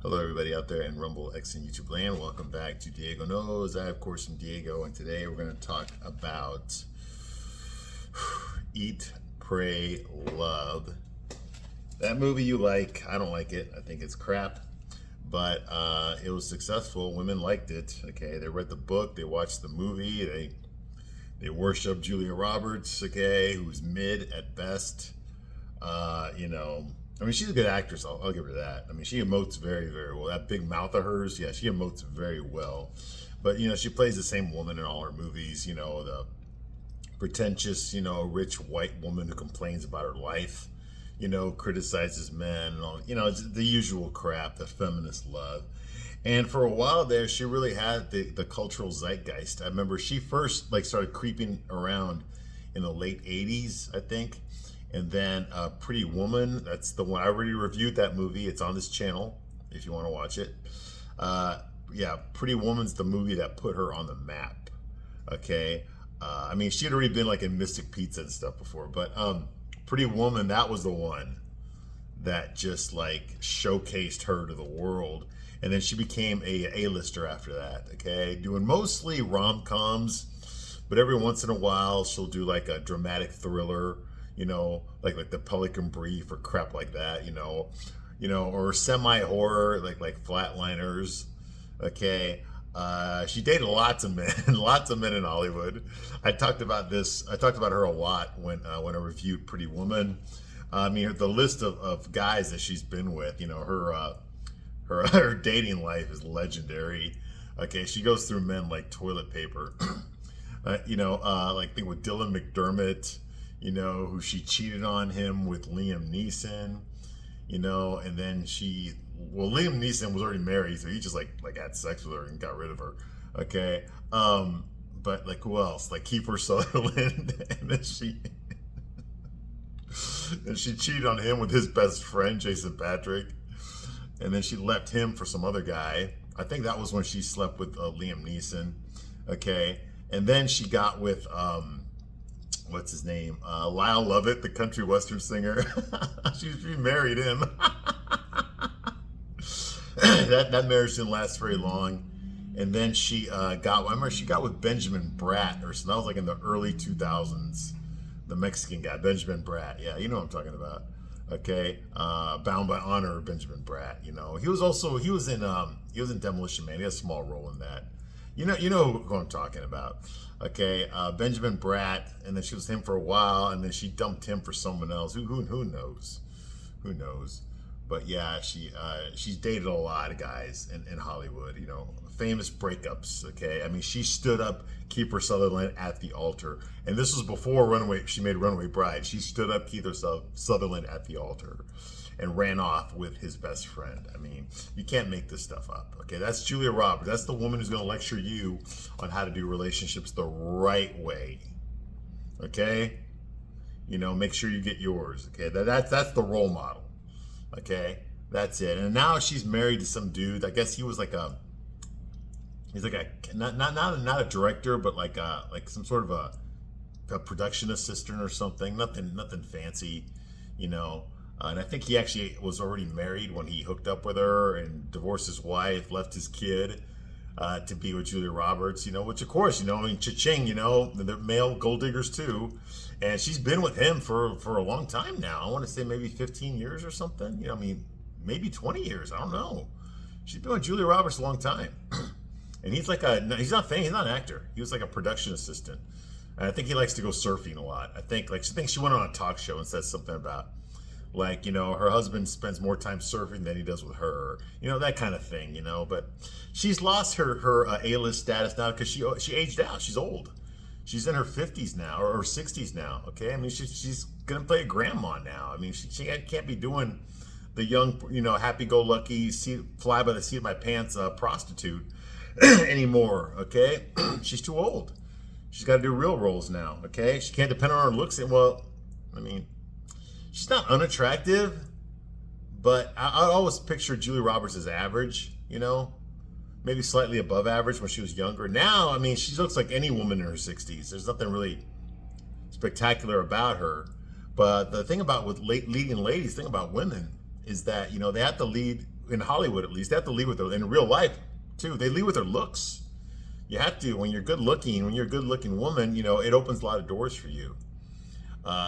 Hello, everybody out there in Rumble, X, and YouTube land. Welcome back to Diego Knows. I, of course, am Diego, and today we're going to talk about Eat, Pray, Love. That movie you like. I don't like it. I think it's crap. But it was successful. Women liked it. Okay, they read the book. They watched the movie. They worship Julia Roberts. Okay, who's mid at best. I mean, she's a good actress. I'll give her that. I mean, she emotes very, very well. That big mouth of hers, yeah, she emotes very well. But, she plays the same woman in all her movies, the pretentious, rich white woman who complains about her life, criticizes men, and all, it's the usual crap that feminists love. And for a while there, she really had the cultural zeitgeist. I remember she first, started creeping around in the late 80s, I think. And then Pretty Woman, that's the one. I already reviewed that movie. It's on this channel if you want to watch it. Pretty Woman's the movie that put her on the map. Okay. I mean, she had already been in Mystic Pizza and stuff before, but Pretty Woman, that was the one that just showcased her to the world. And then she became a A-lister after that. Okay. Doing mostly rom-coms, but every once in a while she'll do a dramatic thriller, like the Pelican Brief or crap like that, or semi-horror, like Flatliners. Okay. She dated lots of men, lots of men in Hollywood. I talked about her a lot when I reviewed Pretty Woman. I mean, the list of guys that she's been with, her dating life is legendary. Okay. She goes through men like toilet paper, thing with Dylan McDermott, who she cheated on him with Liam Neeson, and then Liam Neeson was already married, so he just had sex with her and got rid of her. Okay. But who else? Kiefer Sutherland, and then she cheated on him with his best friend, Jason Patric, and then she left him for some other guy. I think that was when she slept with Liam Neeson. Okay. And then she got with, what's his name? Lyle Lovett, the country western singer. she married him. that marriage didn't last very long. And then she I remember she got with Benjamin Bratt, or so that was in the early 2000s. The Mexican guy, Benjamin Bratt. Yeah, you know what I'm talking about. Okay. Bound by Honor, Benjamin Bratt. He was in Demolition Man. He had a small role in that. You know who I'm talking about. Okay, Benjamin Bratt, and then she was with him for a while, and then she dumped him for someone else. Who knows? Who knows? But yeah, she's dated a lot of guys in Hollywood. Famous breakups. Okay, I mean, she stood up Kiefer Sutherland at the altar, and this was before She made Runaway Bride. She stood up Kiefer Sutherland at the altar and ran off with his best friend. I mean, you can't make this stuff up. Okay, that's Julia Roberts. That's the woman who's going to lecture you on how to do relationships the right way. Okay, make sure you get yours. Okay, that's the role model. Okay, that's it. And now she's married to some dude. I guess he was he's not a director, but like some sort of a production assistant or something. Nothing fancy, And I think he actually was already married when he hooked up with her and divorced his wife, left his kid to be with Julia Roberts, which of course, I mean, cha-ching, they're male gold diggers too. And she's been with him for a long time now. I want to say maybe 15 years or something. I mean, maybe 20 years. I don't know. She's been with Julia Roberts a long time. And he's he's not an actor. He was a production assistant. And I think he likes to go surfing a lot. I think she went on a talk show and said something about her husband spends more time surfing than he does with her, that kind of thing, but she's lost her A-list status now because she aged out. She's old. She's in her 50s now or 60s now. Okay. I mean, she's going to play a grandma now. I mean, she can't be doing the young, happy-go-lucky, fly by the seat of my pants prostitute anymore. Okay. She's too old. She's got to do real roles now. Okay. She can't depend on her looks. She's not unattractive, but I always picture Julia Roberts as average, maybe slightly above average when she was younger. Now, I mean, she looks like any woman in her 60s. There's nothing really spectacular about her. But the thing about with leading ladies, thing about women is that, they have to lead in Hollywood at least, they have to lead with their, in real life too, they lead with their looks. You have to, when you're good looking, when you're a good looking woman, it opens a lot of doors for you.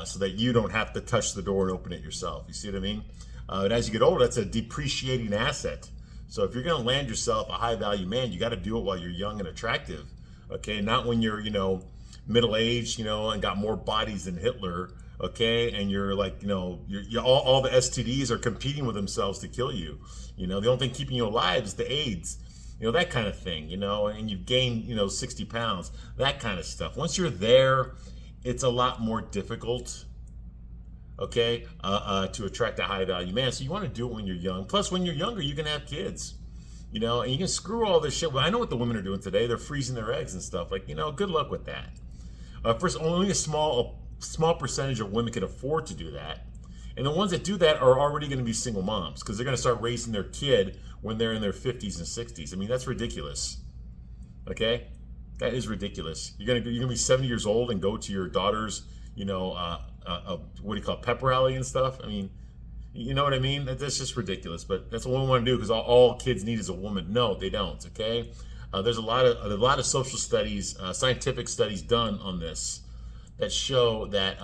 So that you don't have to touch the door and open it yourself. You see what I mean? And as you get older, that's a depreciating asset. So if you're going to land yourself a high value man, you got to do it while you're young and attractive. Okay, not when you're middle aged, and got more bodies than Hitler. Okay, and you're like, you're all the STDs are competing with themselves to kill you. The only thing keeping you alive is the AIDS. That kind of thing. And you've gained 60 pounds. That kind of stuff. Once you're there, it's a lot more difficult, okay, to attract a high value man. So you want to do it when you're young. Plus, when you're younger, you can have kids, and you can screw all this shit. Well, I know what the women are doing today. They're freezing their eggs and stuff. Like, good luck with that. First, only a small percentage of women can afford to do that. And the ones that do that are already going to be single moms because they're going to start raising their kid when they're in their 50s and 60s. I mean, that's ridiculous, okay? That is ridiculous. You're gonna be 70 years old and go to your daughter's, what do you call it, pep rally and stuff. I mean, you know what I mean? That's just ridiculous. But that's what we want to do because all kids need is a woman. No, they don't. Okay. There's a lot of social studies, scientific studies done on this that show that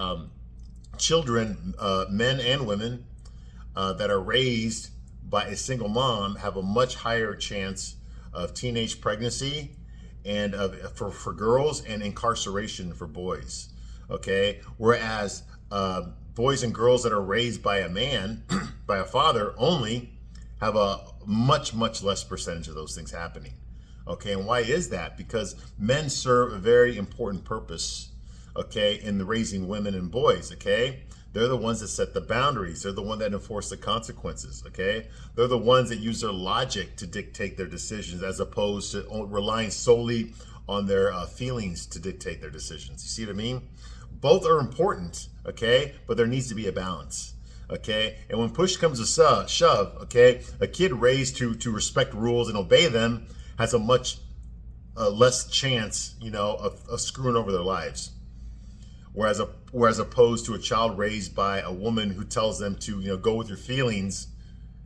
children, men and women, that are raised by a single mom have a much higher chance of teenage pregnancy and for girls and incarceration for boys. Okay, whereas boys and girls that are raised by a man, by a father only, have a much less percentage of those things happening. Okay, and why is that? Because men serve a very important purpose, okay, in the raising women and boys. Okay, they're the ones that set the boundaries. They're the ones that enforce the consequences, okay? They're the ones that use their logic to dictate their decisions as opposed to relying solely on their feelings to dictate their decisions. You see what I mean? Both are important, okay? But there needs to be a balance, okay? And when push comes to shove, okay, a kid raised to respect rules and obey them has a much less chance, of screwing over their lives. Whereas opposed to a child raised by a woman who tells them to, go with your feelings,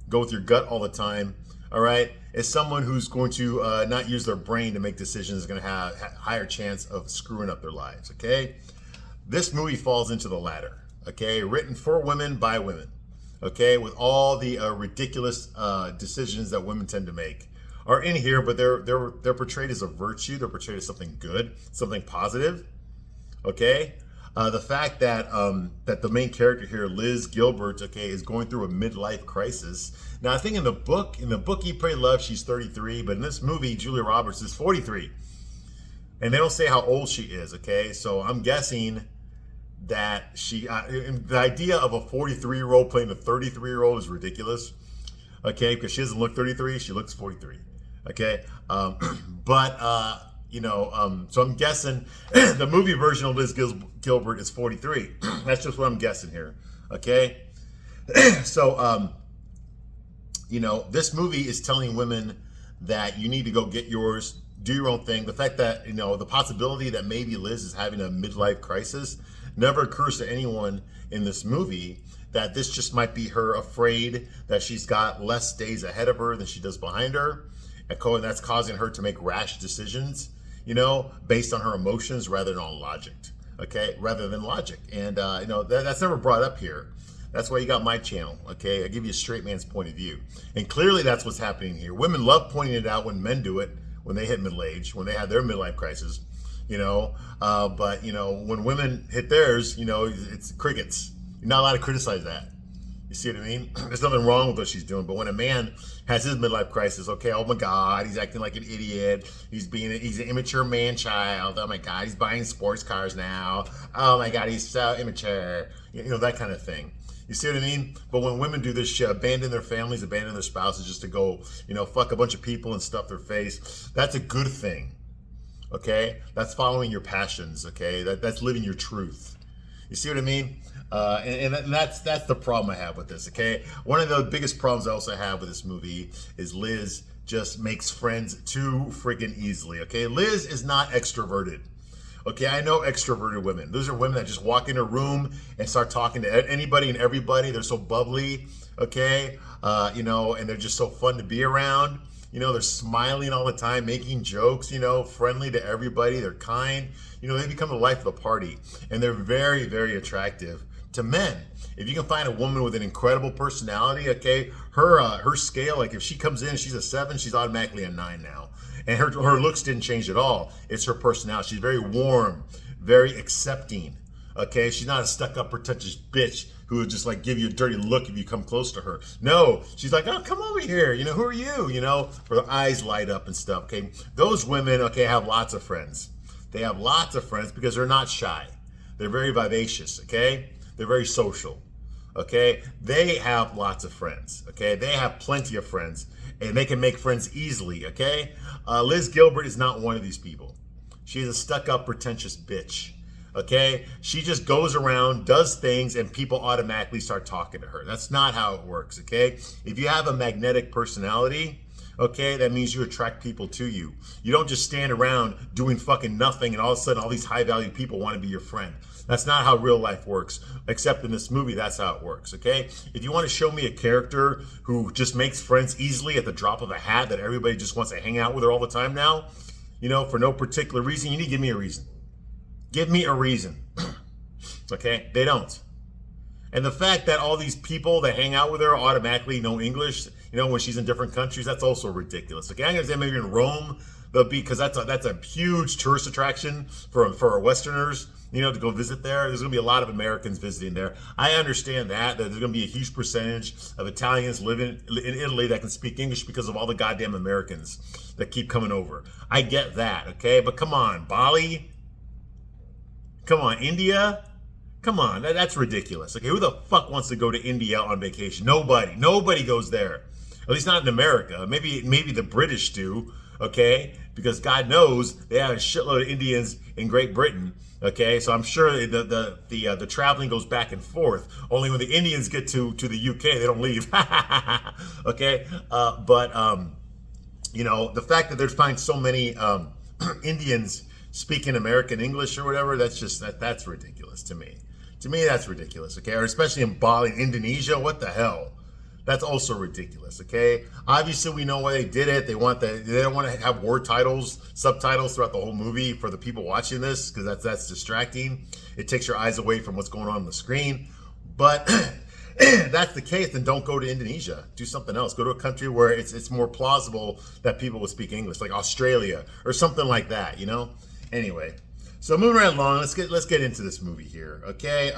go with your gut all the time, all right, is someone who's going to not use their brain to make decisions, is going to have a higher chance of screwing up their lives, okay? This movie falls into the latter, okay? Written for women by women, okay? With all the ridiculous decisions that women tend to make are in here, but they're portrayed as a virtue. They're portrayed as something good, something positive, okay? The fact that that the main character here, Liz Gilbert, okay, is going through a midlife crisis. Now, I think in the book Eat, Pray, Love, she's 33, but in this movie, Julia Roberts is 43. And they don't say how old she is, okay? So I'm guessing that the idea of a 43-year-old playing a 33-year-old is ridiculous, okay? Because she doesn't look 33, she looks 43, okay? So I'm guessing the movie version of Liz Gilbert is 43. That's just what I'm guessing here, okay? So, this movie is telling women that you need to go get yours, do your own thing. The fact that, the possibility that maybe Liz is having a midlife crisis never occurs to anyone in this movie, that this just might be her afraid that she's got less days ahead of her than she does behind her, and that's causing her to make rash decisions, based on her emotions rather than on logic, okay? Rather than logic. And, that's never brought up here. That's why you got my channel, okay? I give you a straight man's point of view. And clearly that's what's happening here. Women love pointing it out when men do it, when they hit middle age, when they have their midlife crisis, but, when women hit theirs, it's crickets. You're not allowed to criticize that. You see what I mean? There's nothing wrong with what she's doing. But when a man has his midlife crisis, okay, oh my God, he's acting like an idiot. He's an immature man-child. Oh my God, he's buying sports cars now. Oh my God, he's so immature. That kind of thing. You see what I mean? But when women do this shit, abandon their families, abandon their spouses just to go, fuck a bunch of people and stuff their face, that's a good thing. Okay? That's following your passions, okay? That's living your truth. You see what I mean? And that's the problem I have with this, okay? One of the biggest problems I also have with this movie is Liz just makes friends too freaking easily, okay? Liz is not extroverted. Okay, I know extroverted women. Those are women that just walk in a room and start talking to anybody and everybody. They're so bubbly. okay? And they're just so fun to be around. They're smiling all the time, making jokes, friendly to everybody. They're kind. They become the life of the party. And they're very, very attractive to men. If you can find a woman with an incredible personality, okay, her scale, like if she comes in, she's a 7, she's automatically a 9 now. And her looks didn't change at all. It's her personality. She's very warm, very accepting. Okay, she's not a stuck-up, pretentious bitch who would just like give you a dirty look if you come close to her. No, she's like, oh, come over here. Who are you? Her eyes light up and stuff. Okay, those women, okay, have lots of friends. They have lots of friends because they're not shy. They're very vivacious. Okay, they're very social. Okay, they have lots of friends. Okay, they have plenty of friends, and they can make friends easily. Okay, Liz Gilbert is not one of these people. She's a stuck-up, pretentious bitch. Okay, she just goes around, does things, and people automatically start talking to her. That's not how it works. Okay, if you have a magnetic personality, okay, that means you attract people to you. You don't just stand around doing fucking nothing, and all of a sudden all these high-value people want to be your friend. That's not how real life works, except in this movie, that's how it works, okay? If you want to show me a character who just makes friends easily at the drop of a hat, that everybody just wants to hang out with her all the time now, for no particular reason, you need to give me a reason. Give me a reason, okay? They don't. And the fact that all these people that hang out with her automatically know English, when she's in different countries, that's also ridiculous, okay? I understand maybe in Rome, because that's a huge tourist attraction for our Westerners, to go visit there. There's going to be a lot of Americans visiting there. I understand that there's going to be a huge percentage of Italians living in Italy that can speak English because of all the goddamn Americans that keep coming over. I get that, okay? But come on, Bali? Come on, India? Come on, that's ridiculous. Okay, who the fuck wants to go to India on vacation? Nobody goes there. At least not in America. Maybe the British do, okay? Because God knows they have a shitload of Indians in Great Britain. Okay, so I'm sure the traveling goes back and forth. Only when the Indians get to the UK, they don't leave. Okay, but the fact that there's find so many Indians speaking American English or whatever, that's ridiculous to me. To me, that's ridiculous. Okay, or especially in Bali, Indonesia, what the hell? That's also ridiculous, okay? Obviously, we know why they did it. They don't want to have subtitles throughout the whole movie for the people watching this, because that's distracting. It takes your eyes away from what's going on the screen. But if that's the case, then don't go to Indonesia. Do something else. Go to a country where it's more plausible that people will speak English, like Australia or something like that, Anyway, so moving right along, let's get into this movie here, okay?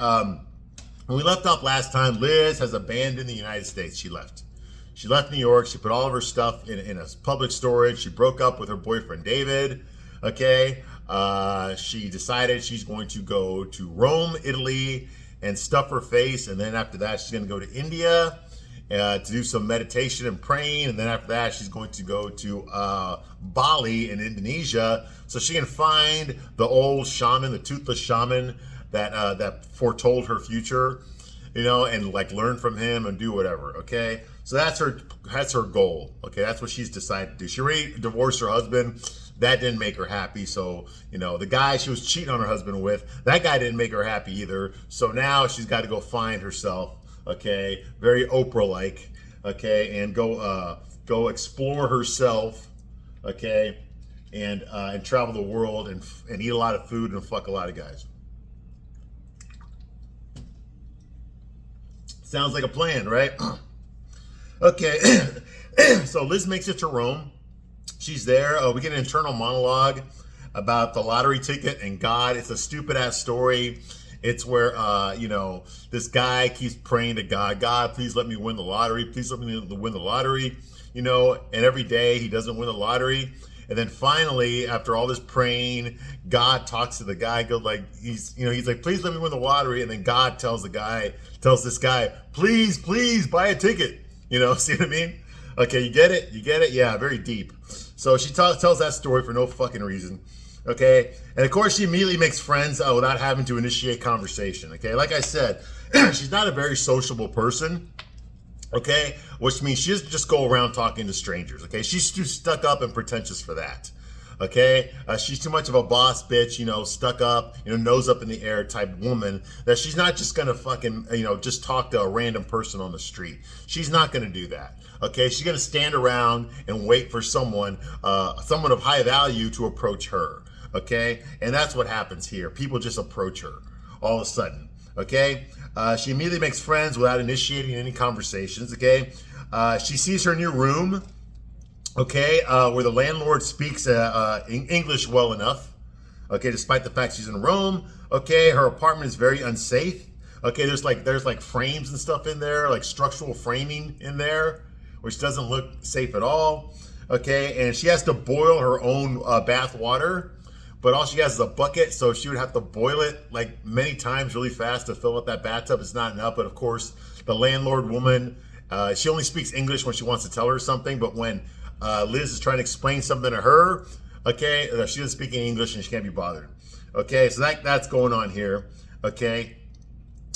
When we left off last time, Liz has abandoned the United States. She left New York. She put all of her stuff in a public storage. She broke up with her boyfriend, David. Okay. She decided she's going to go to Rome, Italy, and stuff her face. And then after that, she's going to go to India to do some meditation and praying. And then after that, she's going to go to Bali in Indonesia so she can find the old shaman, the toothless shaman, that foretold her future, and like learn from him and do whatever. Okay, so that's her goal. Okay, that's what she's decided to do. She already divorced her husband. That didn't make her happy. So the guy she was cheating on her husband with, that guy didn't make her happy either. So now she's got to go find herself. Okay, very Oprah-like. Okay, and go explore herself. Okay, and travel the world and eat a lot of food and fuck a lot of guys. Sounds like a plan, right? Okay, so Liz makes it to Rome. She's there. We get an internal monologue about the lottery ticket and God. It's a stupid ass story. It's where, this guy keeps praying to God. God, please let me win the lottery. Please let me win the lottery. And every day he doesn't win the lottery. And then finally, after all this praying, God talks to the guy. He's like, please let me win the lottery. And then God tells this guy, please buy a ticket. See what I mean? Okay, you get it? Yeah, very deep. So she tells that story for no fucking reason. Okay, and of course she immediately makes friends without having to initiate conversation. Okay, like I said, she's not a very sociable person. Okay, which means she doesn't just go around talking to strangers. Okay, she's too stuck up and pretentious for that. Okay, she's too much of a boss bitch, stuck up, nose up in the air type woman, that she's not just gonna fucking, just talk to a random person on the street. She's not gonna do that. Okay, she's gonna stand around and wait for someone of high value to approach her. Okay, and that's what happens here. People just approach her all of a sudden. Okay, she immediately makes friends without initiating any conversations. Okay, she sees her new room. Okay, where the landlord speaks English well enough. Okay, despite the fact she's in Rome. Okay, her apartment is very unsafe. Okay, there's like frames and stuff in there, like structural framing in there, which doesn't look safe at all. Okay, and she has to boil her own bath water, but all she has is a bucket, so she would have to boil it like many times really fast to fill up that bathtub. It's not enough, but of course, the landlord woman, she only speaks English when she wants to tell her something, but when Liz is trying to explain something to her, okay, she doesn't speak any English and she can't be bothered. Okay, so that's going on here. Okay,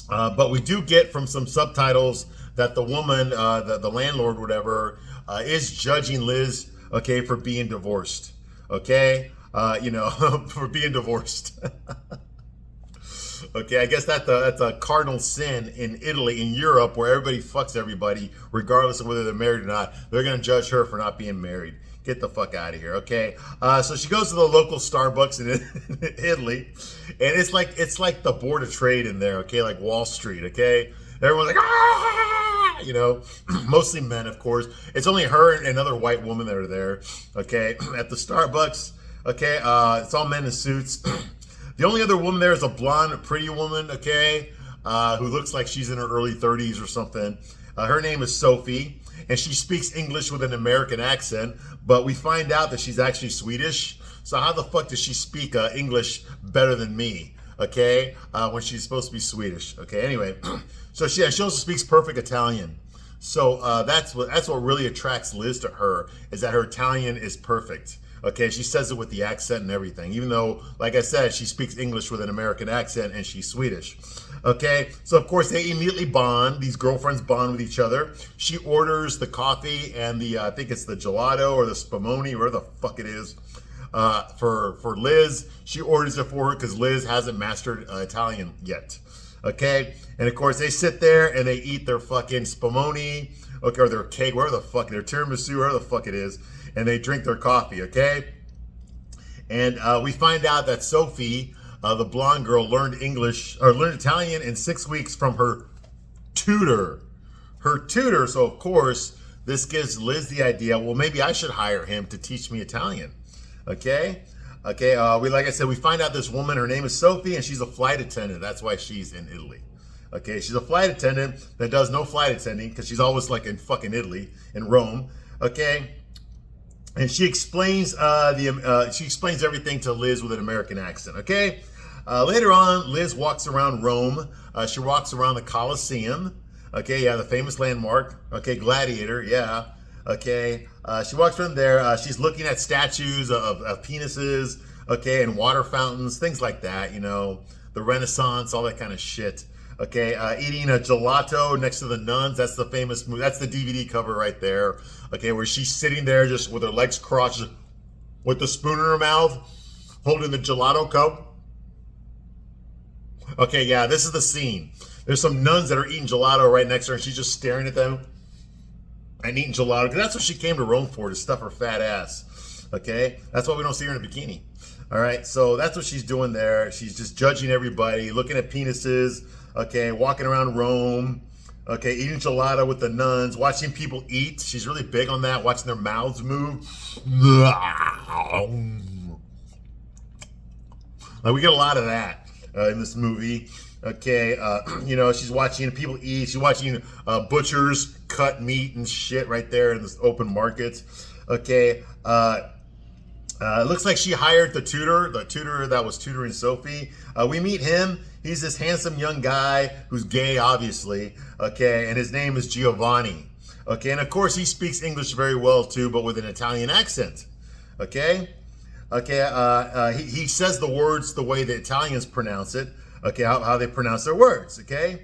but we do get from some subtitles that the woman, the landlord, whatever, is judging Liz, okay, for being divorced. Okay, for being divorced. Okay, I guess that's a cardinal sin in Italy, in Europe, where everybody fucks everybody, regardless of whether they're married or not. They're going to judge her for not being married. Get the fuck out of here, okay? So she goes to the local Starbucks in Italy, and it's like the Board of Trade in there, okay? Like Wall Street, okay? Everyone's like, ah! Mostly men, of course. It's only her and another white woman that are there, okay? At the Starbucks, okay? It's all men in suits. The only other woman there is a blonde, pretty woman, okay, who looks like she's in her early 30s or something. Her name is Sophie, and she speaks English with an American accent, but we find out that she's actually Swedish. So how the fuck does she speak English better than me, okay, when she's supposed to be Swedish? Okay, anyway, so she also speaks perfect Italian. So that's what really attracts Liz to her, is that her Italian is perfect. Okay, she says it with the accent and everything, even though, like I said, she speaks English with an American accent and she's Swedish. Okay, so of course they immediately bond. These girlfriends bond with each other. She orders the coffee and the, I think it's the gelato or the spumoni, whatever the fuck it is, for Liz. She orders it for her because Liz hasn't mastered Italian yet. Okay, and of course they sit there and they eat their fucking spumoni, okay, or their cake, whatever the fuck, their tiramisu, whatever the fuck it is. And they drink their coffee, okay? And we find out that Sophie, the blonde girl, learned Italian in 6 weeks from her tutor. So of course, this gives Liz the idea, well, maybe I should hire him to teach me Italian, okay? Okay, like I said, we find out this woman, her name is Sophie, and she's a flight attendant. That's why she's in Italy. Okay, she's a flight attendant that does no flight attending because she's always like in fucking Italy, in Rome, okay? And she explains everything to Liz with an American accent, okay? Later on, Liz walks around Rome. She walks around the Colosseum, okay? Yeah, the famous landmark, okay? Gladiator, yeah, okay? She walks around there. She's looking at statues of penises, okay, and water fountains, things like that, the Renaissance, all that kind of shit. Okay, eating a gelato next to the nuns. That's the famous movie. That's the DVD cover right there. Okay, where she's sitting there just with her legs crossed, with the spoon in her mouth, holding the gelato cup. Okay, yeah, this is the scene. There's some nuns that are eating gelato right next to her, and she's just staring at them and eating gelato. Because that's what she came to Rome for, to stuff her fat ass. Okay, that's why we don't see her in a bikini. All right, so that's what she's doing there. She's just judging everybody, looking at penises. Okay, walking around Rome, okay, eating gelato with the nuns, watching people eat. She's really big on that, watching their mouths move. Like, we get a lot of that in this movie. Okay, she's watching people eat. She's watching butchers cut meat and shit right there in this open market. Okay, it looks like she hired the tutor that was tutoring Sophie. We meet him. He's this handsome young guy who's gay, obviously, okay, and his name is Giovanni, okay, and of course he speaks English very well too, but with an Italian accent, okay, he says the words the way the Italians pronounce it, okay, how they pronounce their words, okay.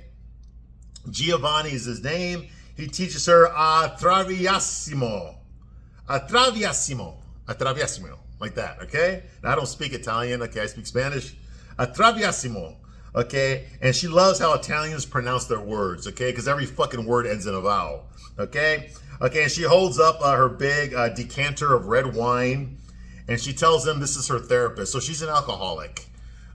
Giovanni is his name. He teaches her attraviasimo, like that, okay? Now, I don't speak Italian, okay? I speak Spanish. Attraviasimo, okay? And she loves how Italians pronounce their words, okay? Because every fucking word ends in a vowel, okay? Okay, and she holds up her big decanter of red wine, and she tells him this is her therapist. So she's an alcoholic,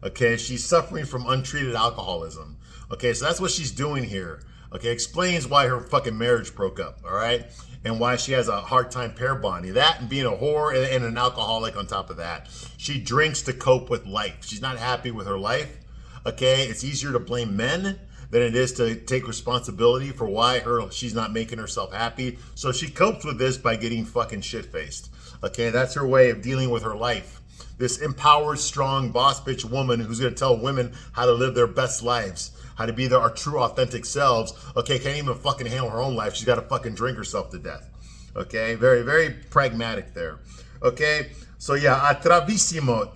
okay? She's suffering from untreated alcoholism, okay? So that's what she's doing here, okay? Explains why her fucking marriage broke up, all right? And why she has a hard time pair bonding. That and being a whore and an alcoholic on top of that. She drinks to cope with life. She's not happy with her life, okay? It's easier to blame men than it is to take responsibility for why she's not making herself happy. So she copes with this by getting fucking shit-faced, okay? That's her way of dealing with her life. This empowered, strong, boss bitch woman who's gonna tell women how to live their best lives, how to be our true, authentic selves. Okay, can't even fucking handle her own life. She's got to fucking drink herself to death. Okay, very, very pragmatic there. Okay, so yeah, traviasimo,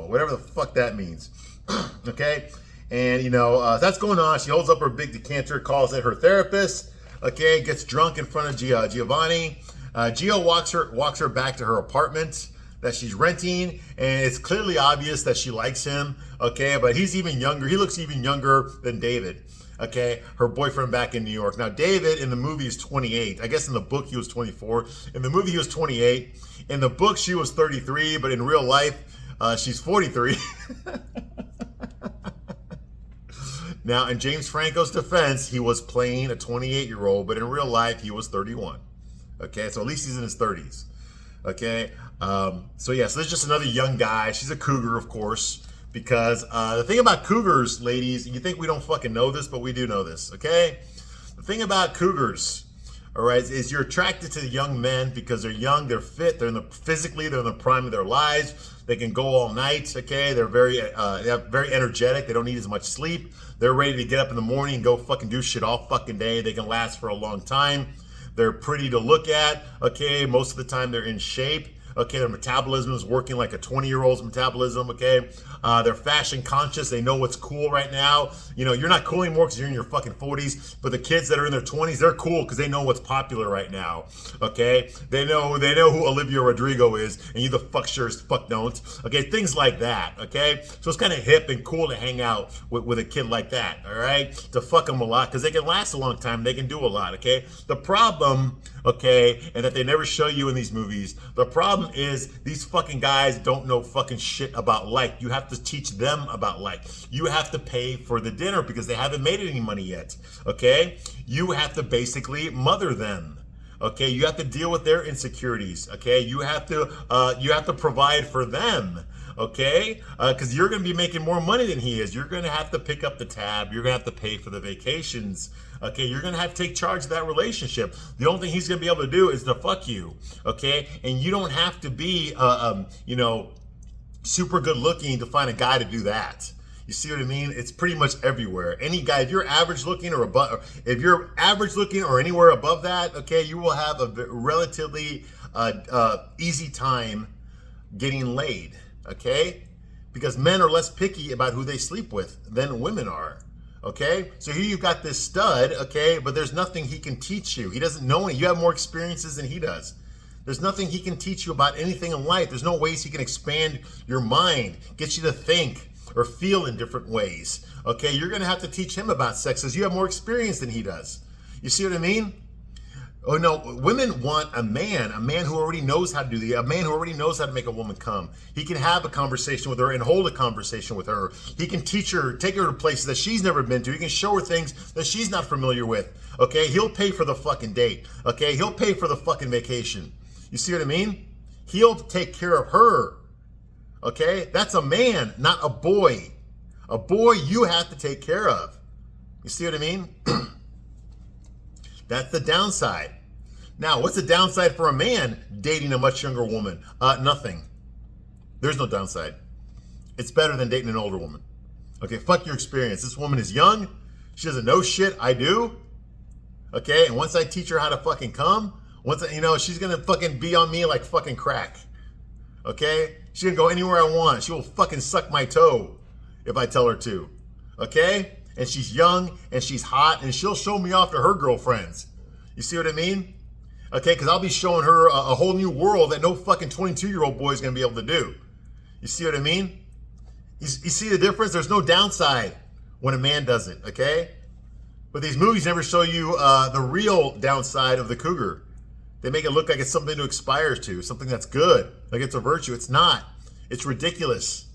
whatever the fuck that means. Okay, and that's going on. She holds up her big decanter, calls it her therapist. Okay, gets drunk in front of Giovanni. Gio walks her back to her apartment that she's renting, and it's clearly obvious that she likes him, okay? But he's even younger. He looks even younger than David, okay? Her boyfriend back in New York. Now, David in the movie is 28. I guess in the book he was 24. In the movie he was 28. In the book she was 33, but in real life she's 43. Now, in James Franco's defense, he was playing a 28-year-old, but in real life he was 31. Okay, so at least he's in his 30s. Okay, so there's just another young guy. She's a cougar, of course, because the thing about cougars, ladies, you think we don't fucking know this, but we do know this, okay? The thing about cougars, all right, is you're attracted to young men because they're young, they're fit, they're in the prime of their lives. They can go all night, okay? They're very energetic. They don't need as much sleep. They're ready to get up in the morning and go fucking do shit all fucking day. They can last for a long time. They're pretty to look at, okay? Most of the time they're in shape, okay? Their metabolism is working like a 20-year-old's metabolism, okay? They're fashion conscious. They know what's cool right now. You're not cool anymore because you're in your fucking 40s, but the kids that are in their 20s, they're cool because they know what's popular right now, okay? They know who Olivia Rodrigo is, and you the fuck sure as fuck don't, okay? Things like that, okay? So it's kind of hip and cool to hang out with a kid like that, all right? To fuck them a lot because they can last a long time. They can do a lot, okay? The problem, okay, and that they never show you in these movies, the problem is these fucking guys don't know fucking shit about life. You have to teach them about life. You have to pay for the dinner because they haven't made any money yet, okay? You have to basically mother them, okay? You have to deal with their insecurities, okay? You have to provide for them, okay? Because you're going to be making more money than he is. You're going to have to pick up the tab. You're going to have to pay for the vacations, okay? You're going to have to take charge of that relationship. The only thing he's going to be able to do is to fuck you, okay? And you don't have to be, super good looking to find a guy to do that. You see what I mean? It's pretty much everywhere. Any guy, if you're average looking or above, if you're average looking or anywhere above that, okay, you will have a relatively easy time getting laid, okay? Because men are less picky about who they sleep with than women are, okay? So here you've got this stud, okay, but there's nothing he can teach you. He doesn't know any. You have more experiences than he does. There's nothing he can teach you about anything in life. There's no ways he can expand your mind, get you to think or feel in different ways. Okay, you're gonna have to teach him about sex because you have more experience than he does. You see what I mean? Oh no, women want a man who already knows how to do a man who already knows how to make a woman come. He can have a conversation with her and hold a conversation with her. He can teach her, take her to places that she's never been to. He can show her things that she's not familiar with. Okay, he'll pay for the fucking date. Okay, he'll pay for the fucking vacation. You see what I mean? He'll take care of her. Okay? That's a man, not a boy. A boy you have to take care of. You see what I mean? That's the downside. Now, what's the downside for a man dating a much younger woman? Nothing. There's no downside. It's better than dating an older woman. Okay, fuck your experience. This woman is young. She doesn't know shit. I do. Okay, and once I teach her how to fucking come, she's gonna fucking be on me like fucking crack. Okay? She's gonna go anywhere I want. She will fucking suck my toe if I tell her to. Okay? And she's young and she's hot and she'll show me off to her girlfriends. You see what I mean? Okay, because I'll be showing her a whole new world that no fucking 22-year-old boy is going to be able to do. You see what I mean? You see the difference? There's no downside when a man does it, okay? But these movies never show you the real downside of the cougar. They make it look like it's something to aspire to, something that's good, like it's a virtue. It's not. It's ridiculous.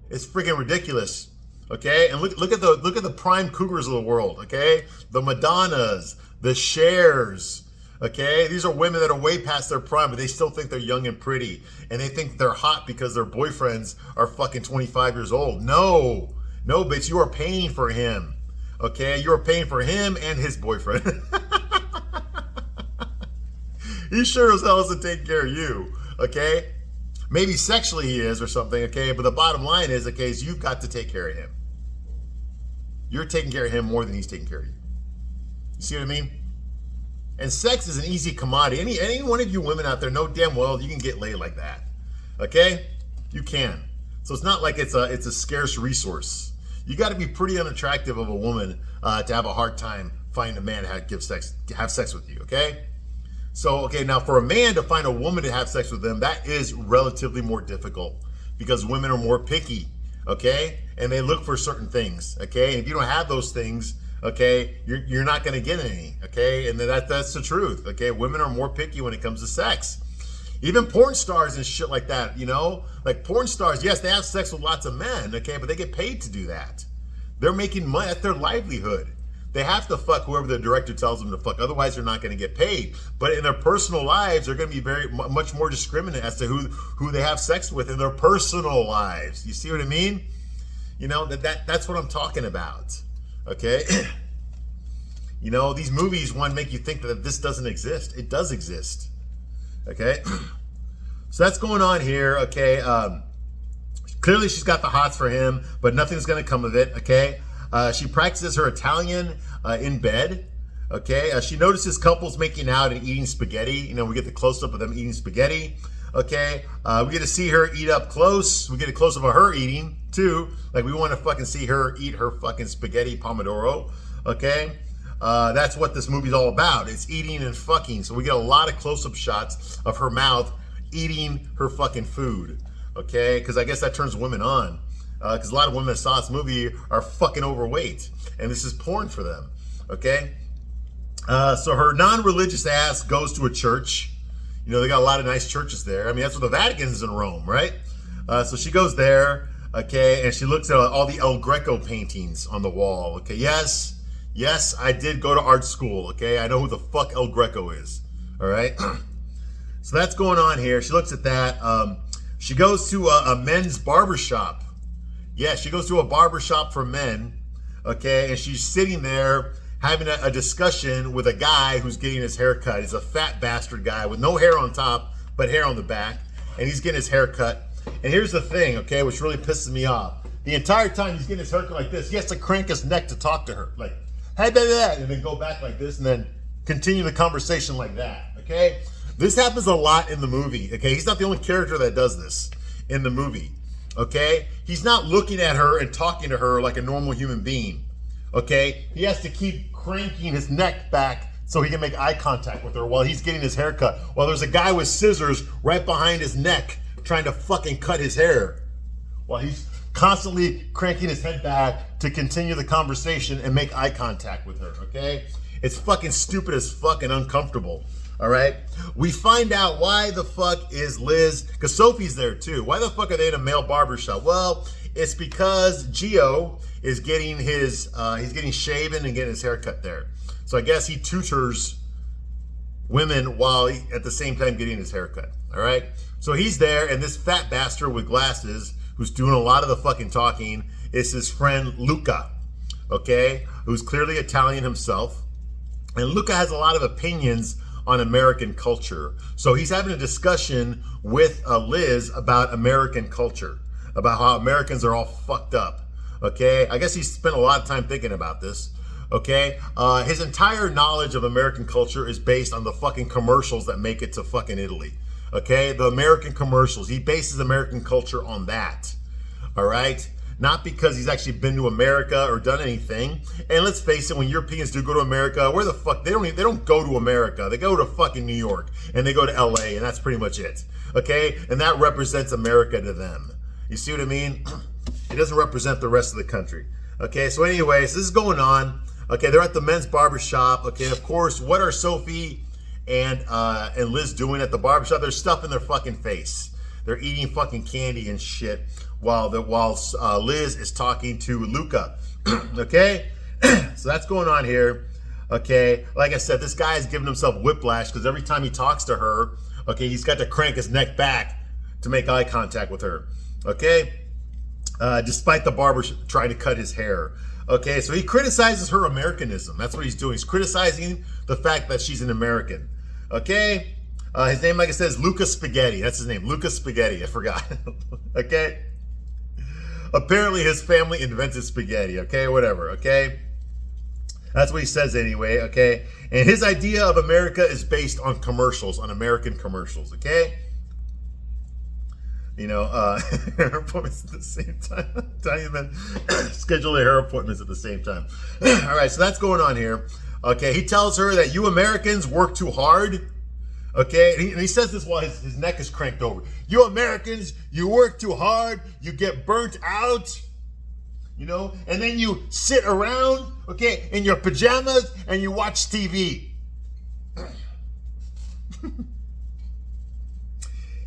It's freaking ridiculous. Okay, and look at the prime cougars of the world. Okay, the Madonnas, the Chers. Okay, these are women that are way past their prime, but they still think they're young and pretty, and they think they're hot because their boyfriends are fucking 25 years old. No, bitch, you are paying for him. Okay, you are paying for him and his boyfriend. He sure as hell isn't taking care of you. Okay, maybe sexually he is or something. Okay, but the bottom line is, okay, is you've got to take care of him. You're taking care of him more than he's taking care of you. You see what I mean? And sex is an easy commodity. Any one of you women out there know damn well you can get laid like that. Okay? You can. So it's not like it's a scarce resource. You got to be pretty unattractive of a woman to have a hard time finding a man to have sex with you. Okay? So, okay, now for a man to find a woman to have sex with them, that is relatively more difficult because women are more picky. Okay? And they look for certain things. Okay? And if you don't have those things, okay, you're not going to get any, okay? And that's the truth, okay? Women are more picky when it comes to sex. Even porn stars and shit like that, you know? Like porn stars, yes, they have sex with lots of men, okay? But they get paid to do that. They're making money. That's their livelihood. They have to fuck whoever the director tells them to fuck. Otherwise, they're not going to get paid. But in their personal lives, they're going to be much more discriminate as to who they have sex with in their personal lives. You see what I mean? You know, that's what I'm talking about. Okay, you know, these movies want to make you think that this doesn't exist. It does exist. Okay, so that's going on here. Okay, clearly she's got the hots for him, but nothing's going to come of it. Okay, she practices her Italian in bed. Okay, she notices couples making out and eating spaghetti. You know, we get the close up of them eating spaghetti. Okay, we get to see her eat up close. We get a close up of her eating too. Like we want to fucking see her eat her fucking spaghetti pomodoro. Okay, that's what this movie's all about. It's eating and fucking. So we get a lot of close up shots of her mouth eating her fucking food. Okay, because I guess that turns women on. Because a lot of women that saw this movie are fucking overweight, and this is porn for them. Okay, so her non-religious ass goes to a church. You know, they got a lot of nice churches there. I mean, that's what the Vatican is in Rome, right? So she goes there, okay, and she looks at all the El Greco paintings on the wall. Okay, yes, I did go to art school, okay? I know who the fuck El Greco is, all right? So that's going on here. She looks at that. She goes to a men's barbershop. Yeah, she goes to a barbershop for men, okay, and she's sitting there having a discussion with a guy who's getting his hair cut. He's a fat bastard guy with no hair on top, but hair on the back. And he's getting his hair cut. And here's the thing, okay, which really pisses me off. The entire time he's getting his hair cut like this, he has to crank his neck to talk to her. Like, hey, that, and then go back like this, and then continue the conversation like that, okay? This happens a lot in the movie, okay? He's not the only character that does this in the movie, okay? He's not looking at her and talking to her like a normal human being. Okay, he has to keep cranking his neck back so he can make eye contact with her while he's getting his hair cut. While there's a guy with scissors right behind his neck trying to fucking cut his hair. While he's constantly cranking his head back to continue the conversation and make eye contact with her, okay? It's fucking stupid as fuck and uncomfortable, all right? We find out why the fuck is Liz, because Sophie's there too. Why the fuck are they in a male barbershop? Well, it's because Gio is getting he's getting shaven and getting his hair cut there. So I guess he tutors women while at the same time getting his hair cut, all right? So he's there, and this fat bastard with glasses who's doing a lot of the fucking talking is his friend Luca, okay? Who's clearly Italian himself. And Luca has a lot of opinions on American culture. So he's having a discussion with Liz about American culture, about how Americans are all fucked up. Okay, I guess he spent a lot of time thinking about this. Okay, his entire knowledge of American culture is based on the fucking commercials that make it to fucking Italy. Okay, the American commercials. He bases American culture on that. All right. not because he's actually been to America or done anything. And let's face it, when Europeans do go to America, where the fuck, they don't go to America. They go to fucking New York and they go to LA, and that's pretty much it. Okay? And that represents America to them. You see what I mean? It doesn't represent the rest of the country. Okay, so anyways, this is going on. Okay, they're at the men's barbershop. Okay, and of course, what are Sophie and Liz doing at the barbershop? They're stuffing their fucking face. They're eating fucking candy and shit while Liz is talking to Luca. Okay, so that's going on here. Okay, like I said, this guy is giving himself whiplash because every time he talks to her, okay, he's got to crank his neck back to make eye contact with her. Okay, despite the barber trying to cut his hair. Okay, so he criticizes her Americanism. That's what he's doing. He's criticizing the fact that she's an American. Okay, his name, like I said, is Luca Spaghetti. That's his name, Luca Spaghetti. I forgot. Okay, apparently his family invented spaghetti. Okay, whatever. Okay, that's what he says anyway. Okay, and his idea of America is based on commercials, on American commercials. Okay. You know, hair appointments at the same time. I'm telling you, man, schedule their hair appointments at the same time. All right, so that's going on here. Okay, he tells her that you Americans work too hard. Okay, and he says this while his neck is cranked over. You Americans, you work too hard. You get burnt out. You know, and then you sit around, okay, in your pajamas and you watch TV.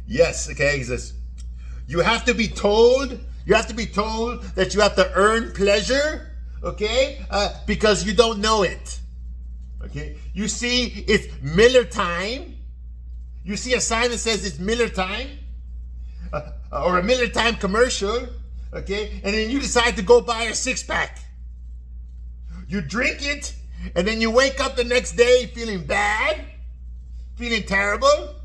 Yes, okay, he says, you have to be told that you have to earn pleasure, okay? Because you don't know it, okay? You see, it's Miller time. You see a sign that says it's Miller time, or a Miller time commercial, okay? And then you decide to go buy a six-pack. You drink it, and then you wake up the next day feeling bad, feeling terrible.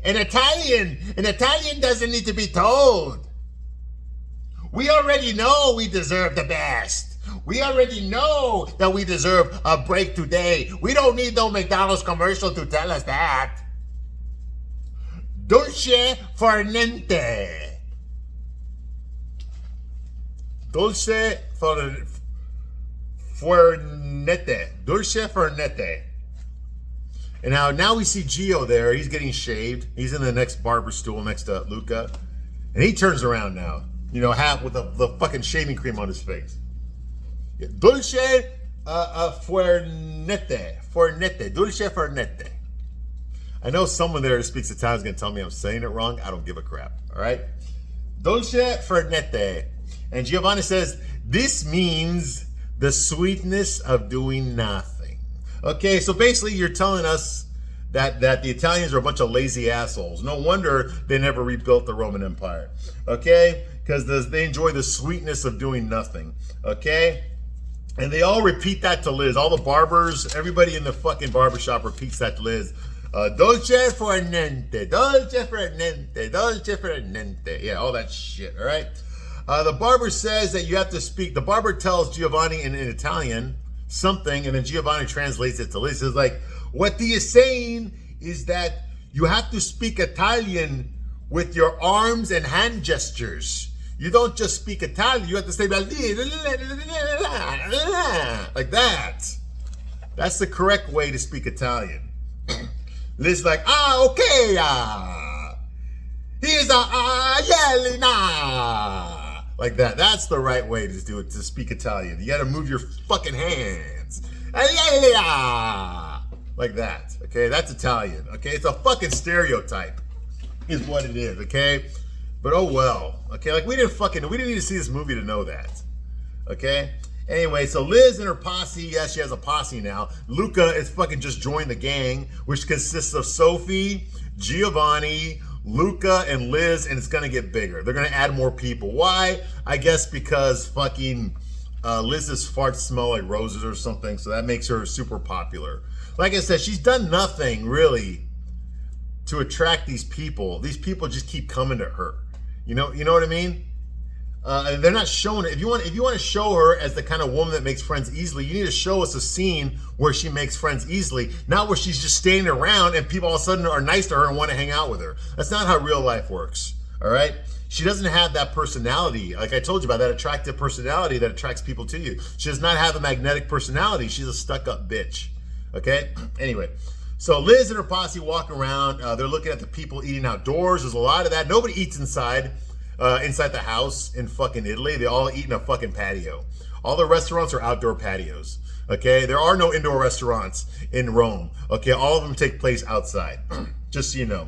An Italian doesn't need to be told. We already know we deserve the best. We already know that we deserve a break today. We don't need no McDonald's commercial to tell us that. Dolce far niente. Dolce far niente. Dolce far niente. And now we see Gio there. He's getting shaved. He's in the next barber stool next to Luca. And he turns around now, you know, half with the fucking shaving cream on his face. Yeah. Dolce fornette. Dolce fornette. I know someone there who speaks Italian is going to tell me I'm saying it wrong. I don't give a crap. All right? Dolce fornette. And Giovanni says, this means the sweetness of doing nothing. Okay, so basically you're telling us that the Italians are a bunch of lazy assholes. No wonder they never rebuilt the Roman Empire. Okay, because they enjoy the sweetness of doing nothing. Okay, and they all repeat that to Liz. All the barbers, everybody in the fucking barbershop repeats that to Liz. Dolce far niente, dolce far niente, dolce far niente. Yeah, all that shit, all right? The barber says that you have to speak. The barber tells Giovanni in Italian something, and then Giovanni translates it to Liz. It's like, what he is saying is that you have to speak Italian with your arms and hand gestures. You don't just speak Italian, you have to say like that. That's the correct way to speak Italian. Liz like, okay, here's Yelena. Like that. That's the right way to do it, to speak Italian. You got to move your fucking hands. Like that. Okay, that's Italian. Okay, it's a fucking stereotype is what it is, okay? But oh well. Okay, like we didn't need to see this movie to know that. Okay? Anyway, so Liz and her posse, yes, she has a posse now. Luca is fucking just joined the gang, which consists of Sophie, Giovanni, Luca, and Liz, and it's gonna get bigger. They're gonna add more people. Why? I guess because fucking Liz's farts smell like roses or something, so that makes her super popular. Like I said, she's done nothing really to attract these people. These people just keep coming to her. You know what I mean? And they're not showing it. If you want to show her as the kind of woman that makes friends easily, you need to show us a scene where she makes friends easily, not where she's just standing around and people all of a sudden are nice to her and want to hang out with her. That's not how real life works. All right. She doesn't have that personality. Like I told you about that attractive personality that attracts people to you. She does not have a magnetic personality. She's a stuck-up bitch. Okay. Anyway, so Liz and her posse walk around. They're looking at the people eating outdoors. There's a lot of that. Nobody eats inside the house in fucking Italy. They all eat in a fucking patio. All the restaurants are outdoor patios. Okay. There are no indoor restaurants in Rome. Okay. All of them take place outside. Just so you know.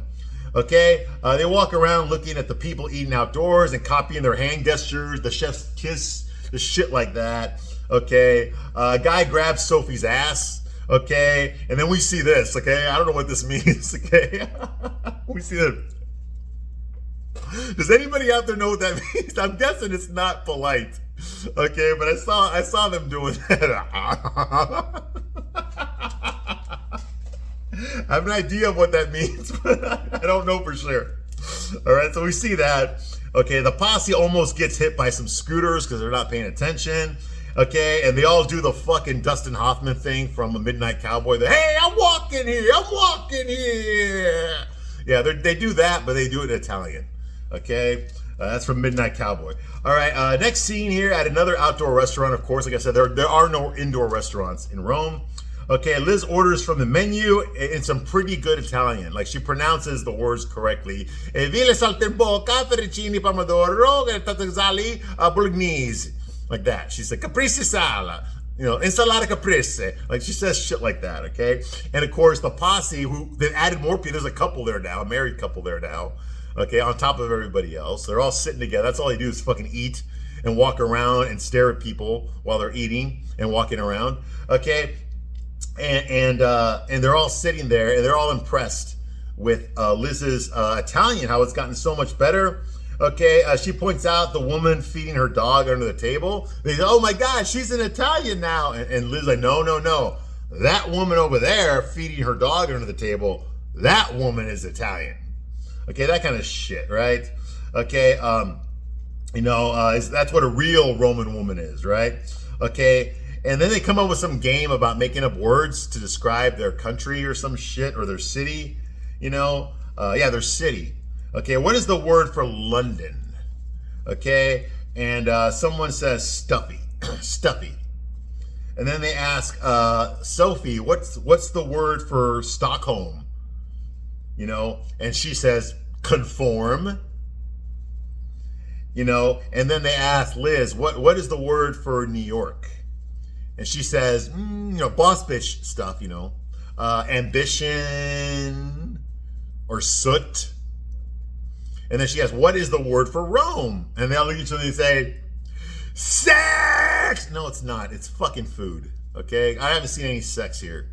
Okay, they walk around looking at the people eating outdoors and copying their hand gestures, the chef's kiss, the shit like that. Okay, a guy grabs Sophie's ass. Okay, and then we see this. Okay, I don't know what this means. Okay, we see that. Does anybody out there know what that means? I'm guessing it's not polite. Okay, but I saw them doing that. I have an idea of what that means, but I don't know for sure. All right, so we see that. Okay, the posse almost gets hit by some scooters because they're not paying attention. Okay, and they all do the fucking Dustin Hoffman thing from A Midnight Cowboy. Hey, I'm walking here. Yeah, they do that, but they do it in Italian. Okay, that's from Midnight Cowboy. All right, next scene here at another outdoor restaurant. Of course, like I said, there are no indoor restaurants in Rome. Okay, Liz orders from the menu in some pretty good Italian. Like, she pronounces the words correctly. Vile saltimbocca, fettuccine pomodoro, tagliatelle bolognese. Like that. She said, caprese sala. You know, insalata caprese. Like, she says shit like that, okay? And, of course, the posse, they've added more people. There's a couple there now, a married couple there now. Okay, on top of everybody else. They're all sitting together. That's all they do is fucking eat and walk around and stare at people while they're eating and walking around. Okay? And they're all sitting there and they're all impressed with Liz's Italian, how it's gotten so much better. Okay, she points out the woman feeding her dog under the table. They say, oh my God, she's an Italian now. And Liz's like, no. That woman over there feeding her dog under the table, that woman is Italian. Okay, that kind of shit, right? Okay, that's what a real Roman woman is, right? Okay. And then they come up with some game about making up words to describe their country or some shit, or their city, their city. Okay, what is the word for London? Okay, and someone says stuffy, stuffy. And then they ask Sophie, what's the word for Stockholm? And she says conform. And then they ask Liz, what is the word for New York? And she says, boss bitch stuff, ambition or soot. And then she asks, what is the word for Rome? And they all look at each other and say, sex! No, it's not. It's fucking food, okay? I haven't seen any sex here,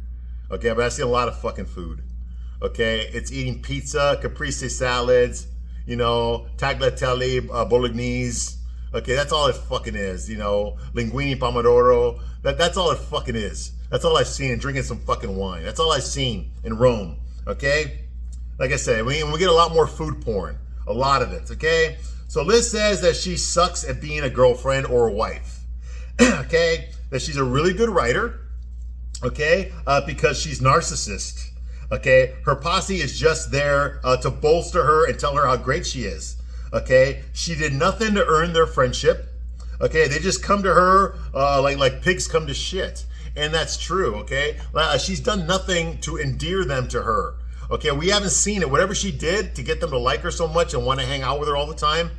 okay? But I've seen a lot of fucking food, okay? It's eating pizza, caprese salads, tagliatelle, bolognese. Okay, that's all it fucking is, linguine pomodoro. That's all it fucking is. That's all I've seen, and drinking some fucking wine. That's all I've seen in Rome, okay? Like I said, we get a lot more food porn. A lot of it, okay? So Liz says that she sucks at being a girlfriend or a wife, okay? That she's a really good writer, okay? Because she's narcissist, okay? Her posse is just there to bolster her and tell her how great she is. Okay, she did nothing to earn their friendship. Okay, they just come to her like pigs come to shit, and that's true. Okay, she's done nothing to endear them to her. Okay, we haven't seen it. Whatever she did to get them to like her so much and want to hang out with her all the time,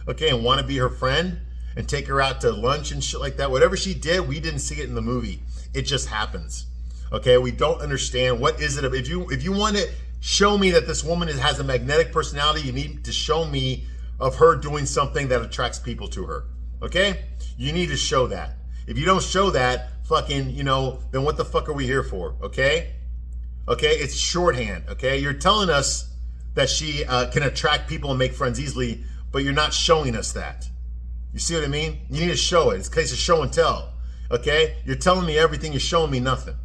okay, and want to be her friend and take her out to lunch and shit like that. Whatever she did, we didn't see it in the movie. It just happens. Okay, we don't understand what is it. If you want to show me that this woman has a magnetic personality, you need to show me of her doing something that attracts people to her, okay? You need to show that. If you don't show that, fucking, then what the fuck are we here for, okay? Okay, it's shorthand, okay? You're telling us that she can attract people and make friends easily, but you're not showing us that. You see what I mean? You need to show it. It's a case of show and tell, okay? You're telling me everything, you're showing me nothing.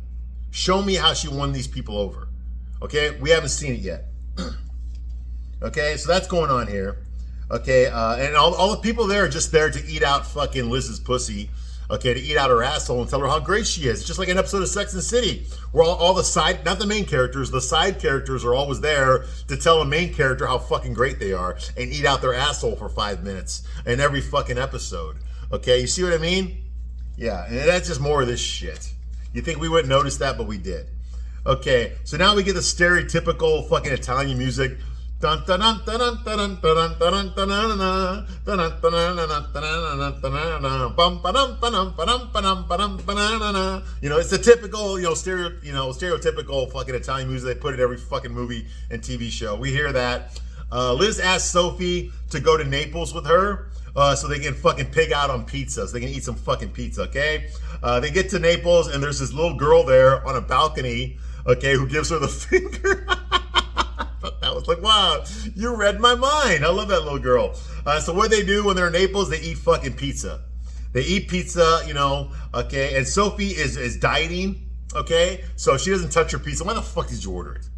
Show me how she won these people over, okay? We haven't seen it yet. Okay, so that's going on here. Okay, and all the people there are just there to eat out fucking Liz's pussy. okay, to eat out her asshole and tell her how great she is. Just like an episode of Sex and the City, where all the side, not the main characters, the side characters are always there to tell the main character how fucking great they are and eat out their asshole for 5 minutes in every fucking episode. Okay, you see what I mean? Yeah, and that's just more of this shit. You think we wouldn't notice that, but we did. Okay, so now we get the stereotypical fucking Italian music. Dun dun dun dun dun dun dun dun dun dun. You know, it's the typical, stereotypical fucking Italian music they put in every fucking movie and TV show. We hear that. Liz asked Sophie to go to Naples with her so they can fucking pig out on pizza, so they can eat some fucking pizza, okay? They get to Naples and there's this little girl there on a balcony, okay, who gives her the finger. I was like, wow, you read my mind. I love that little girl. So what they do when they're in Naples, they eat fucking pizza. They eat pizza, okay, and Sophie is dieting, okay? So she doesn't touch her pizza. Why the fuck did you order it?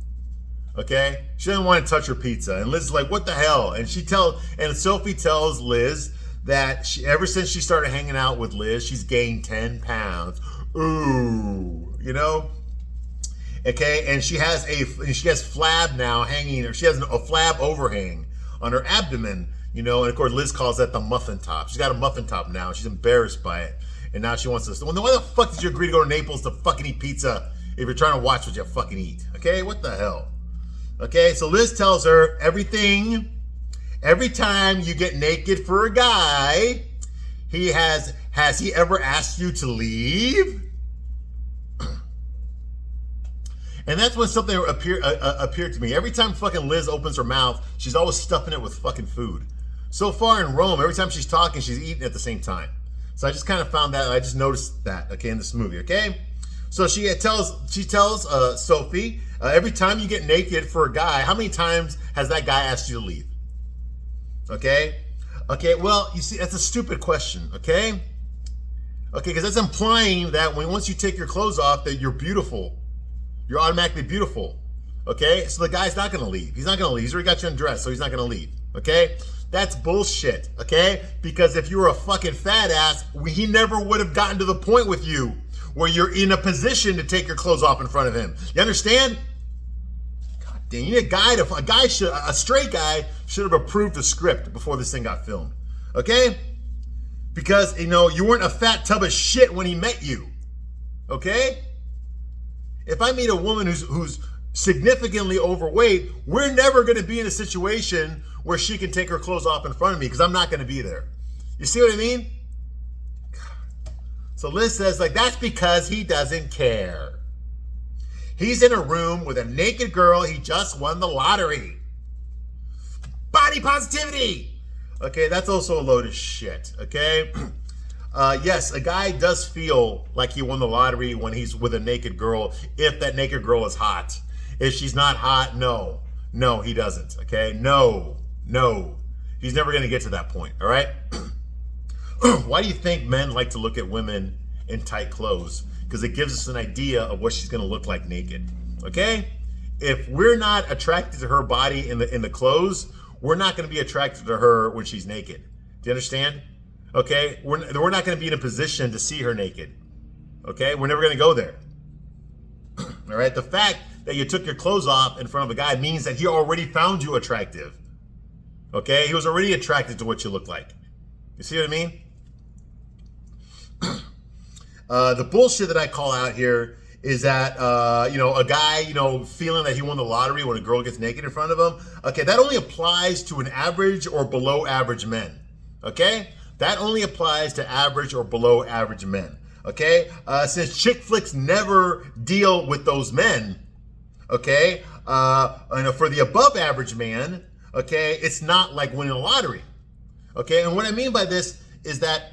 Okay? She doesn't want to touch her pizza. And Liz is like, what the hell? And Sophie tells Liz that ever since she started hanging out with Liz, she's gained 10 pounds. Ooh, Okay, and she has flab now hanging, or she has a flab overhang on her abdomen, and of course Liz calls that the muffin top. She's got a muffin top now. She's embarrassed by it, and now she wants to. Well, why the fuck did you agree to go to Naples to fucking eat pizza if you're trying to watch what you fucking eat? Okay, what the hell? Okay, so Liz tells her every time you get naked for a guy, has he ever asked you to leave? And that's when something appeared to me. Every time fucking Liz opens her mouth, she's always stuffing it with fucking food. So far in Rome, every time she's talking, she's eating at the same time. So I just kind of found that, I just noticed that, okay, in this movie, okay? So she tells Sophie, every time you get naked for a guy, how many times has that guy asked you to leave? Okay? Okay, well, you see, that's a stupid question, okay? Okay, because that's implying that once you take your clothes off, that you're beautiful. You're automatically beautiful, okay? So the guy's not gonna leave. He's not gonna leave. He's already got you undressed, so he's not gonna leave, okay? That's bullshit, okay? Because if you were a fucking fat ass, he never would have gotten to the point with you where you're in a position to take your clothes off in front of him. You understand? God damn, you need a straight guy should have approved the script before this thing got filmed, okay? Because, you weren't a fat tub of shit when he met you, okay? If I meet a woman who's significantly overweight, we're never going to be in a situation where she can take her clothes off in front of me because I'm not going to be there. You see what I mean? So Liz says, that's because he doesn't care. He's in a room with a naked girl. He just won the lottery. Body positivity. Okay, that's also a load of shit, okay? Yes, a guy does feel like he won the lottery when he's with a naked girl, if that naked girl is hot. If she's not hot, no, he doesn't, okay? No, he's never going to get to that point, all right? Why do you think men like to look at women in tight clothes? Because it gives us an idea of what she's going to look like naked, okay? If we're not attracted to her body in the clothes, we're not going to be attracted to her when she's naked. Do you understand? Okay, we're not going to be in a position to see her naked. Okay, we're never going to go there. All right, the fact that you took your clothes off in front of a guy means that he already found you attractive. Okay, he was already attracted to what you look like. You see what I mean? The bullshit that I call out here is that, a guy, feeling that he won the lottery when a girl gets naked in front of him. Okay, that only applies to an average or below average men. Okay? That only applies to average or below average men, okay? Since chick flicks never deal with those men, okay? For the above average man, okay, it's not like winning a lottery, okay? And what I mean by this is that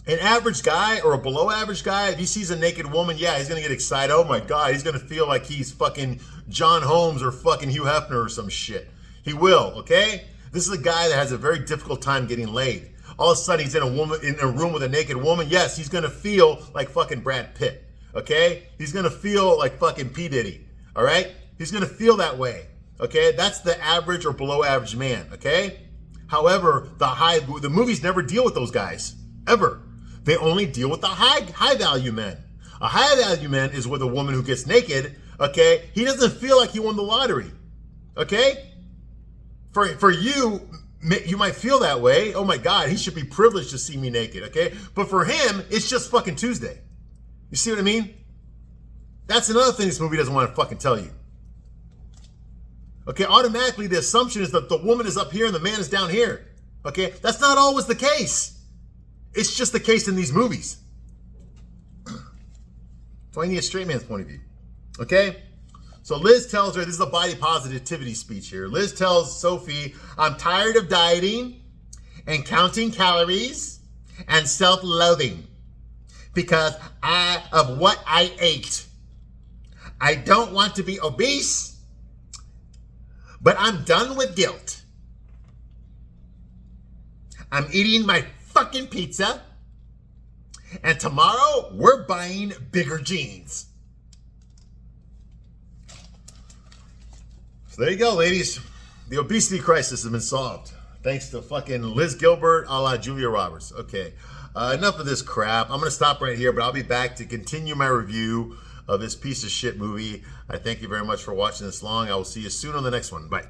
an average guy or a below average guy, if he sees a naked woman, yeah, he's gonna get excited. Oh my God, he's gonna feel like he's fucking John Holmes or fucking Hugh Hefner or some shit. He will, okay? This is a guy that has a very difficult time getting laid. All of a sudden, he's in a room with a naked woman. Yes, he's gonna feel like fucking Brad Pitt. Okay, he's gonna feel like fucking P Diddy. All right, he's gonna feel that way. Okay, that's the average or below average man. Okay, however, the movies never deal with those guys ever. They only deal with the high value men. A high value man is with a woman who gets naked, okay? He doesn't feel like he won the lottery, okay? For you, you might feel that way. Oh my God, he should be privileged to see me naked, okay? But for him, it's just fucking Tuesday. You see what I mean? That's another thing this movie doesn't want to fucking tell you. Okay, automatically the assumption is that the woman is up here and the man is down here. Okay, that's not always the case. It's just the case in these movies. So I need a straight man's point of view. Okay? So Liz tells her, this is a body positivity speech here. Liz tells Sophie, I'm tired of dieting and counting calories and self-loathing because of what I ate. I don't want to be obese, but I'm done with guilt. I'm eating my fucking pizza, and tomorrow we're buying bigger jeans. So there you go, ladies. The obesity crisis has been solved. Thanks to fucking Liz Gilbert a la Julia Roberts. Okay, enough of this crap. I'm going to stop right here, but I'll be back to continue my review of this piece of shit movie. I thank you very much for watching this long. I will see you soon on the next one. Bye.